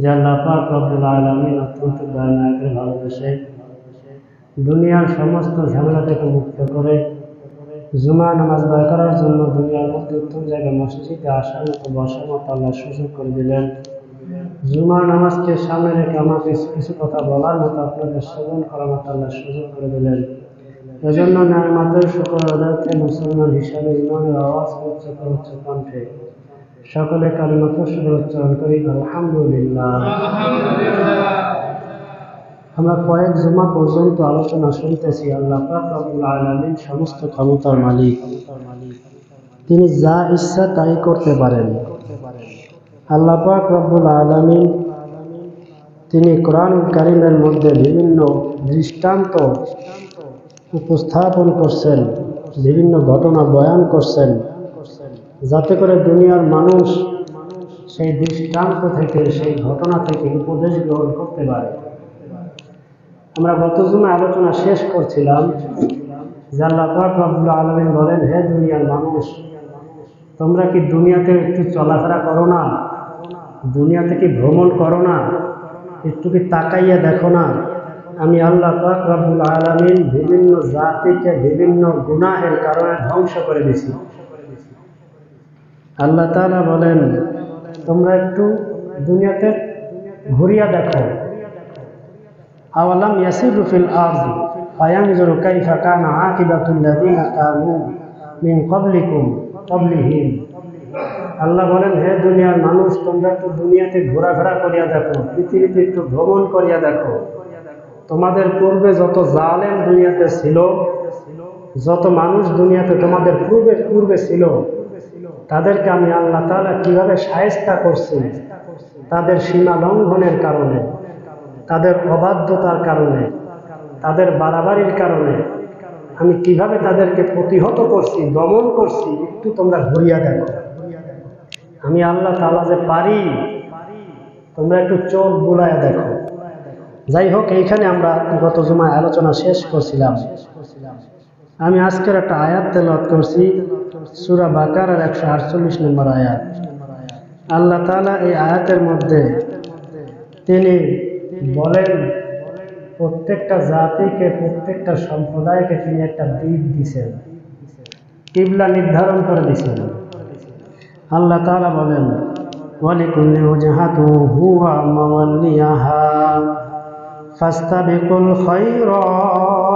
যে আল্লাহ পাক রব্বুল আলামিন অত্যন্ত দয়াময় ভালোবেসে দুনিয়ার সমস্ত ঝামেলা থেকে মুক্ত করে জুমা নামাজ আদায় করার জন্য দুনিয়ার মধ্যে উত্তম জায়গায় মসজিদে আসার মতো বসার মতো আল্লাহ সুযোগ করে দিলেন। জুমা নামাজকে সামনে রেখে আমাকে কিছু কথা বলার মতো আপনাদের শ্রবণ করার মতো আল্লাহ সুযোগ করে দিলেন। এজন্য নিয়ামতের শুকর আদায়ে মুসলমান হিসাবে ইমানের আওয়াজ উচ্চ কণ্ঠে সকলে কালিমাতুর শুকর উচ্চারণ করি, আলহামদুলিল্লাহ। আমরা কয়েক জুমা পর্যন্ত আলোচনা শুনতেছি আল্লাহ পাক রব্বুল আলামিন সমস্ত ক্ষমতার মালিক, তিনি যা ইচ্ছা তাই করতে পারেন। আল্লাহ পাক রব্বুল আলামিন তিনি কোরআনুল কারীমের মধ্যে বিভিন্ন দৃষ্টান্ত উপস্থাপন করছেন, বিভিন্ন ঘটনা বয়ান করছেন, যাতে করে দুনিয়ার মানুষ সেই দৃষ্টান্ত থেকে, সেই ঘটনা থেকে উপদেশ গ্রহণ করতে পারে। আমরা গত জুমে আলোচনা শেষ করছিলাম যে আল্লাহ পাক রব্বুল আলামিন বলেন, হে দুনিয়ার মানুষ, তোমরা কি দুনিয়াতে একটু চলাফেরা করো না? দুনিয়াতে কি ভ্রমণ করো না? একটু কি তাকাইয়া দেখো না? আমি আল্লাহ পাক রব্বুল আলামিন বিভিন্ন জাতিকে বিভিন্ন গুনাহের কারণে ধ্বংস করে দিয়েছি। আল্লাহ তাআলা বলেন, তোমরা একটু দুনিয়াতে ঘুরিয়া দেখো। আওয়ালাম ইয়াসিরু ফিল আরদি ফায়ানজুরু কাইফা কানা আকিবাতুল লাযিনা কানু মিন ক্বাবলিহিম। আল্লাহ বলেন, হে দুনিয়ার মানুষ, তোমরা একটু দুনিয়াতে ঘোরাফেরা করিয়া দেখো, পৃথিবীতে একটু ভ্রমণ করিয়া দেখো। তোমাদের পূর্বে যত জালেম দুনিয়াতে ছিল, যত মানুষ দুনিয়াতে তোমাদের পূর্বে ছিল, তাদেরকে আমি আল্লাহ তাআলা কিভাবে শায়েস্তা করছি, তাদের সীমা লঙ্ঘনের কারণে, তাদের অবাধ্যতার কারণে, তাদের বাড়াবাড়ির কারণে আমি কিভাবে তাদেরকে প্রতিহত করছি, দমন করছি। একটু তোমরা ঘুরিয়া দেখো, আমি আল্লাহ তাআলা যে পারি। তোমরা একটু চোখ বুলায়া দেখো। যাই হোক, এইখানে আমরা গত জুমায় আলোচনা শেষ করছিলাম। আমি আজকের একটা আয়াত তেলাওয়াত করছি, সূরা বাকারার 148 নম্বর আয়াত। আল্লাহ তাআলা এই আয়াতের মধ্যে তিনি বলেন, প্রত্যেকটা জাতিকে, প্রত্যেকটা সম্প্রদায়কে তিনি একটা দিক দিয়েছেন, কিবলা নির্ধারণ করে দিয়েছেন। আল্লাহ তাআলা বলেন, ওয়ালিকুল্লি ওয়াজহাতুন হুয়া মাওয়াল্লিয়াহা ফাস্তাবিকুল খায়রাত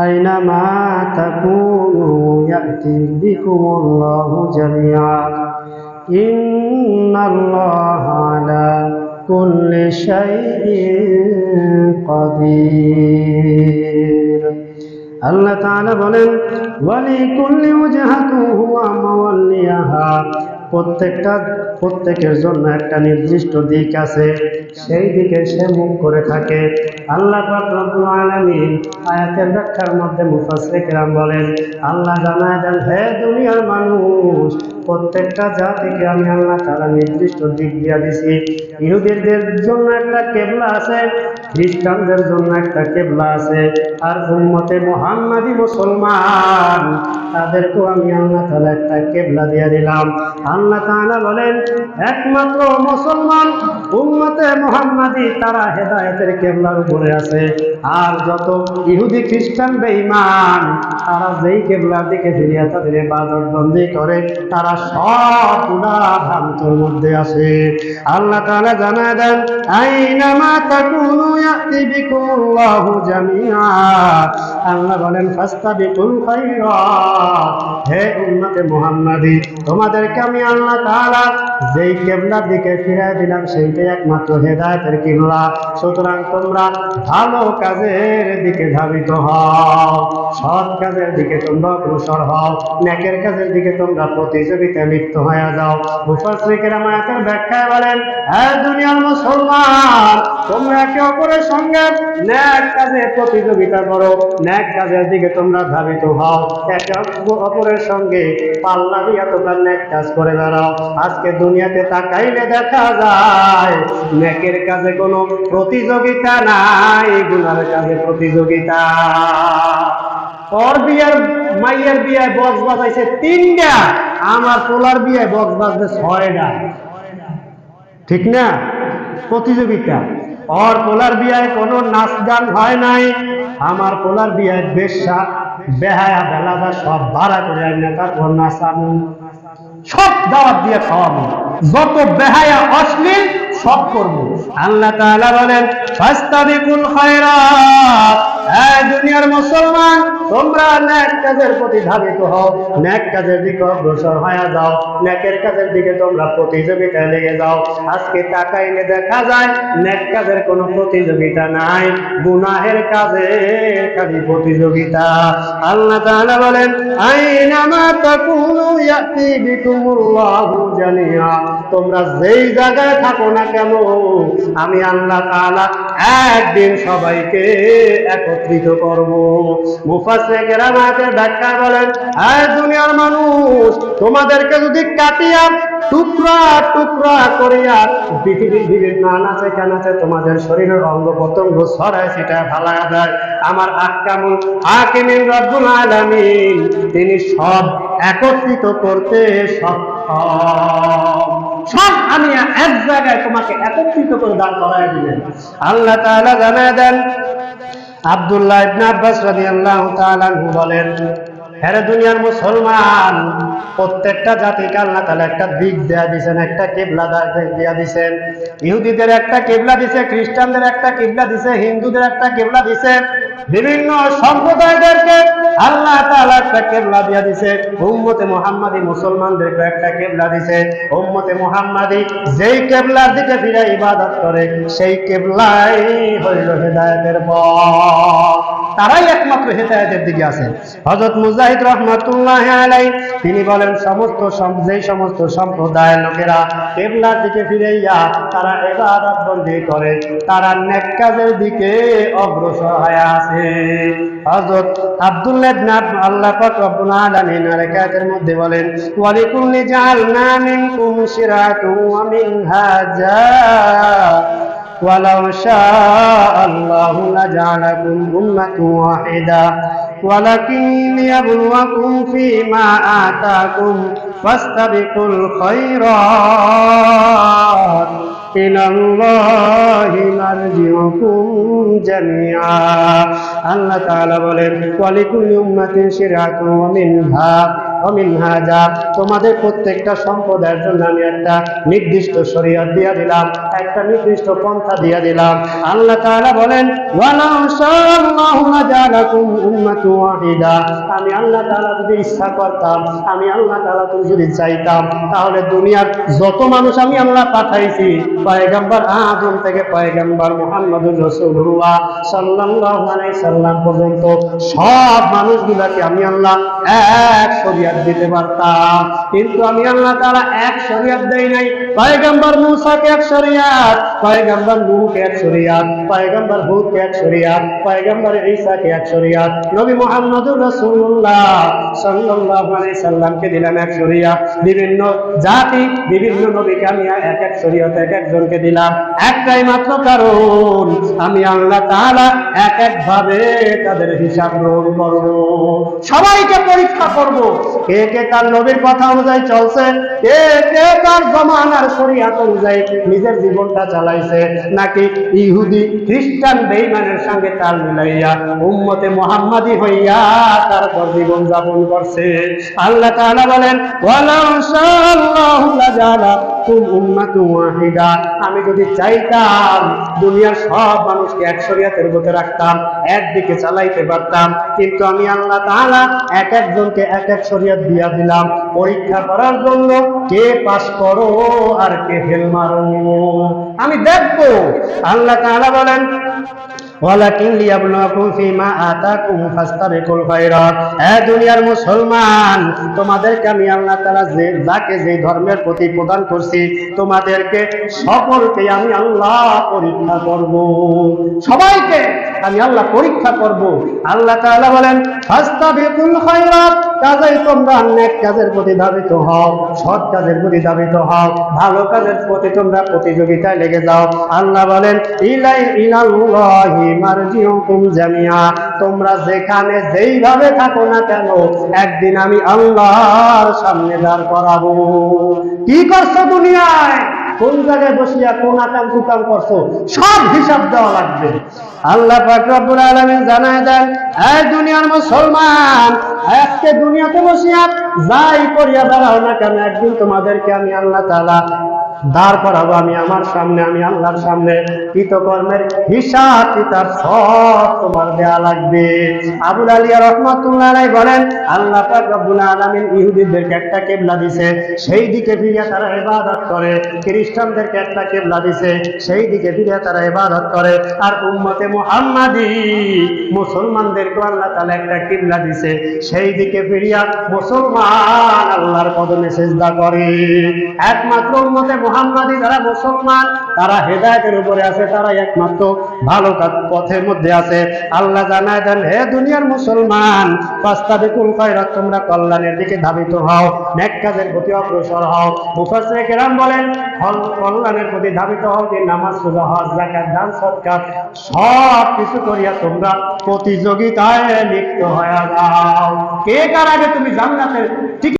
আইনামা তাকুনু ইয়াতি বিকুমুল্লাহু জামিআ ইন্নাল্লাহা আলা কুল্লি শাইইন কাদির। আল্লাহ তাআলা বলেন, ওয়ালিকুল্লি ওয়াজহাতুন হুয়া মাওয়াল্লিয়াহা, প্রত্যেকের জন্য একটা নির্দিষ্ট দিক আছে, সেই দিকে সে মুখ করে থাকে। আল্লাহ পাক রব্বুল আলামিন আয়াতের ব্যাখ্যার মধ্যে মুফাসসির কেরাম বলেন, আল্লাহ জানায় দেন, হে দুনিয়ার মানুষ, প্রত্যেকটা জাতিকে আমি আল্লাহ তাআলা নির্দিষ্ট দিক দিয়া দিছি। ইহুদিদের জন্য একটা কিবলা আছে, খ্রিস্টানদের জন্য একটা কিবলা আছে, আর উম্মতে মুহাম্মাদি মুসলমান তাদেরকেও আমি আল্লাহ তাআলা একটা কিবলা দিয়ে দিলাম। আল্লাহ তাআলা বলেন, একমাত্র মুসলমান উম্মতে মুহাম্মাদি তারা হেদায়েতের কিবলার উপরে আছে, আর যত ইহুদি খ্রিস্টান বেঈমান তারা যেই কিবলার দিকে ফিরিয়া তাদের ইবাদত বন্দী করে, তারা সব ভ্রান্তির মধ্যে আছে। আল্লাহ তাআলা জানায় দেন, আইনামা তাকুনু ইয়াতি বিকুমুল্লাহু জামিআ। আল্লাহ বলেন, ফাস্তাবিকুল খায়রাত, হে উম্মতে মুহাম্মাদি, তোমাদেরকে আমি আল্লাহ তাআলা যেই কিবলার দিকে ফিরিয়ে দিলাম সেইটাই একমাত্র হেদায়েতের কিবলা। সুতরাং তোমরা ভালো কাজের দিকে ধাবিত হও, সৎ কাজের দিকে তোমরা অগ্রসর হও, নেকের কাজের দিকে তোমরা প্রতিযোগিতায় লিপ্ত হয়ে যাও। মুফাসসির কেরাম আয়াতের ব্যাখ্যায় বলেন, হে দুনিয়ার মুসলমান, তোমরা একে অপরের সঙ্গে নেক কাজে প্রতিযোগিতা করো, নেক কাজের দিকে তোমরা ধাবিত হও, একে অপরের সঙ্গে পাল্লা দিয়া তোমরা নেক কাজ করে দাঁড়াও। আজকে দুনিয়াতে তাকাইলে দেখা যায় নেকের কাজে কোনো প্রতিযোগিতা নাই, গুনাহের কাজে প্রতিযোগিতা। ওর বিয়ের মাইয়ের বিয়ে বক্স বাজাইছে 3টা, আমার পোলার বিয়ে বক্স বাজবে 6টা। ঠিক না? প্রতিযোগিতা। और পোলার বিয়ায় কোনো নাচ গান হয় নাই, আমার পোলার বিয়ায় বেশ্যা বেহায়া বেলাদা সব ভাড়া করে আইনা তারপর নাচানো, সব দাওয়াত দিয়ে খাওয়াবো, যত বেহায়া অশ্লীল সব করবো। আল্লাহ তাআলা বলেন ফাস্তাবিকুল খায়রাত, এই দুনিয়ার মুসলমান তোমরা নেক কাজের প্রতি ধাবিত হও, নেক কাজের দিকে অগ্রসর হয়ে যাও, নেকের কাজের দিকে তোমরা প্রতিযোগিতায় লেগে যাও। আজকে তাকাইলে দেখা যায় নেক কাজের কোনো প্রতিযোগিতা নাই, গুনাহের কাজে খালি প্রতিযোগিতা। আল্লাহ তাআলা বলেন আইনামা তাকুনু ইয়াতি বিকুমুল্লাহু জামিআ, তোমরা যেই জায়গায় থাকো না কেন আমি আল্লাহ তাআলা একদিন সবাইকে একত্রিত করব। মুফাসসির কেরামাতের ব্যাখ্যা বলেন এই দুনিয়ার মানুষ তোমাদেরকে যদি কাটিয়া টুকরা টুকরা করিয়া পৃথিবীর বিভিন্ন আনাচে কানাচে তোমাদের শরীরের অঙ্গ প্রত্যঙ্গ ছড়ায় ছিটায় ফালায়া দেয়, আমার আহকামুল হাকিমিন রব্বুল আলামিন তিনি সব একত্রিত করতে সক্ষম। সব আমি এক জায়গায় তোমাকে একত্রিত করে দাঁড় করায় দিবেন। আল্লাহ তাআলা জানায় দেন, আব্দুল্লাহ ইবনে আব্বাস রাদিয়াল্লাহু তাআলা বলেন, হ্যাঁ দুনিয়ার মুসলমান প্রত্যেকটা জাতিকে আল্লাহ তাআলা একটা দিক দেয়া দিয়েছেন, একটা কিবলা দেয়া দিয়েছেন। ইহুদিদের একটা কিবলা দিয়েছে, খ্রিস্টানদের একটা কিবলা দিয়েছে, হিন্দুদের একটা কিবলা দিয়েছে, বিভিন্ন সম্প্রদায়দেরকে আল্লাহ তাআলা একটা কিবলা দিয়া দিয়েছে। উম্মতে মুহাম্মাদি মুসলমানদেরকে একটা কিবলা দিয়েছে। উম্মতে মুহাম্মাদি যেই কিবলার দিকে ফিরে ইবাদত করে সেই কিবলাই হইল হেদায়েতের পথ, তারাই একমাত্র হেদায়েতের দিকে আছে। হযরত মুজাহিদ রাহমাতুল্লাহি আলাইহি তিনি বলেন যেই সমস্ত সম্প্রদায়ের লোকেরা কিবলার দিকে ফিরাইয়া তারা ইবাদত বন্দী করে তারা নেক কাজের দিকে অগ্রসর হয়ে আছে। হযরত আব্দুল্লাহ ইবনে আল্লাহ পাক রব্বুল আলামিন আয়াতের মধ্যে বলেন ওয়ালিকুল্লি জাআলনা মিনকুম শিরাতুন ওয়া মিনহাজা ওয়ালাউ শাআল্লাহু লাজআলাকুম উম্মাতান ওয়াহিদা ওয়ালাকিন লিয়াবলুয়াকুম ফীমা আতাকুম ফাস্তাবিকুল খায়রাত ইলাল্লাহি মারজিউকুম জামিআ। আল্লাহ তাআলা বলেন ওয়ালিকুল্লি উম্মাতিন শিরআতুন ওয়া মিনহাজা, তোমাদের প্রত্যেকটা সম্প্রদায়ের জন্য আমি একটা নির্দিষ্ট শরীয়ত দিয়ে দিলাম, একটা নির্দিষ্ট পন্থা দিয়ে দিলাম। আল্লাহ তাআলা বলেন ওয়ালাউ শাআল্লাহু লাজআলাকুম উম্মাতান ওয়াহিদা, আমি আল্লাহ তাআলা যদি ইচ্ছা করতাম, আমি আল্লাহ তাআলা যদি চাইতাম, তাহলে দুনিয়ার যত মানুষ আমি আল্লাহ পাঠাইছি পয়গম্বর আদম থেকে পয়গম্বর মুহাম্মদুর রাসূলুল্লাহ সাল্লাল্লাহু আলাইহি সাল্লাম পর্যন্ত সব মানুষগুলোকে আমি আল্লাহ এক শরীয়ত দিতে পারতাম, কিন্তু আমি আল্লাহ তাআলা এক শরীয়ত দেই নাই। পয়গম্বর মূসাকে এক শরীয়ত, পয়গম্বর নূহকে এক শরীয়ত, পয়গম্বর হুদকে এক শরীয়ত, পয়গম্বর ঈসাকে এক শরীয়ত, নবী মুহাম্মদুর রাসূলুল্লাহ সাল্লাল্লাহু আলাইহি সাল্লামকে দিলাম এক শরীয়ত। বিভিন্ন জাতি বিভিন্ন নবীকে আমি এক এক শরীয়ত এক একজনকে দিলাম, একটাই মাত্র কারণ আমি আল্লাহ তাআলা এক এক ভাবে তাদের হিসাব গ্রহণ করব, সবাইকে পরীক্ষা করব, কে কে তার নবীর কথা অনুযায়ী চলছে, কে কে তার জমানার শরীয়ত অনুযায়ী নিজের জীবনটা চালাইছে, নাকি ইহুদি খ্রিস্টান বেঈমানের সঙ্গে তাল মিলাইয়া উম্মতে মুহাম্মাদি হইয়া তারপর জীবন যাপন করছে। আল্লাহ তাআলা বলেন ওয়ালাউ শাআল্লাহু লাজআলাকুম উম্মাতান ওয়াহিদা, আমি যদি চাইতাম দুনিয়ার সব মানুষকে এক শরীয়তের মধ্যে রাখতাম, একদিকে চালাইতে পারতাম, কিন্তু আমি আল্লাহ তাআলা এক একজনকে এক এক শরীয়ত দিয়া দিলাম পরীক্ষা করার জন্য, কে পাস করো আর কে ফেল মারো আমি দেখবো। আল্লাহ তাআলা বলেন ওয়ালাকিন লিয়াবলুয়াকুম ফীমা আতাকুম ফাস্তাবিকুল খায়রাত, হে দুনিয়ার মুসলমান তোমাদেরকে আমি আল্লাহ তাআলা যাকে যে ধর্মের প্রতি প্রদান করছি তোমাদেরকে সকলকে আমি আল্লাহ পরীক্ষা করব, সবাইকে আমি আল্লাহ পরীক্ষা করব। আল্লাহ তাআলা বলেন ফাস্তাবিকুল খায়রাত, কাজেই তোমরা নেক কাজের প্রতি ধাবিত হও, সৎ কাজের প্রতি ধাবিত হও, ভালো কাজের প্রতি তোমরা প্রতিযোগিতায় লেগে যাও। আল্লাহ বলেন ইলাল্লাহি মারজিউকুম জামিআ, তোমরা যেখানে যেইভাবে থাকো না কেন একদিন আমি আল্লাহর সামনে দাঁড় করাবো। কি করছো দুনিয়ায়? কোন জায়গায় বসিয়া কোন আকাম কুকাম করছো সব হিসাব দেওয়া লাগবে। আল্লাহ পাক রব্বুল আলামিন জানায় দেন, এই দুনিয়ার মুসলমান, আজকে দুনিয়াতে বসিয়া যাই করিয়া দাঁড়াও না কেন, একদিন তোমাদেরকে আমি আল্লাহ তাআলা দাঁড় করাবো আমি আমার সামনে, আমি আল্লাহর সামনে। কৃতকর্মের হিসাব কিতাব সব তোমার দেয়া লাগবে। আবুল আলিয়া রহমাতুল্লাহ আলাইহি বলেন, আল্লাহ পাক রব্বুল আলামিন ইহুদিদেরকে একটা কিবলা দিয়েছে, সেই দিকে ফিরিয়া তারা ইবাদত করে। খ্রিস্টানদেরকে একটা কিবলা দিয়েছে, সেই দিকে ফিরিয়া তারা ইবাদত করে। আর উম্মতে মুহাম্মাদি মুসলমানদেরকে আল্লাহ তাআলা একটা কিবলা দিয়েছে, সেই দিকে ফিরিয়া মুসলমান আল্লাহর কদমে সিজদা করে। একমাত্র উম্মতে মুহাম্মাদি যারা মুসলমান, তারা হেদায়েতের উপরে আছে, তারা একমাত্র ভালো পথের মধ্যে আছে। আল্লাহ জানায় দেন, হে দুনিয়ার মুসলমান, ফাস্তাবিকুল খায়রাত, তোমরা কল্যাণের দিকে ধাবিত হও, নেক কাজের প্রতি অগ্রসর হও। মুফাসসিরে কেরাম বলেন, কল্যাণের প্রতি ধাবিত হও যে নামাজ, রোজা, হজ, যাকাত, দান সদকা সব কিছু করিয়া তোমরা প্রতিযোগিতায় লিপ্ত হয়ে যাও। কে কার আগে তুমি জান্নাতের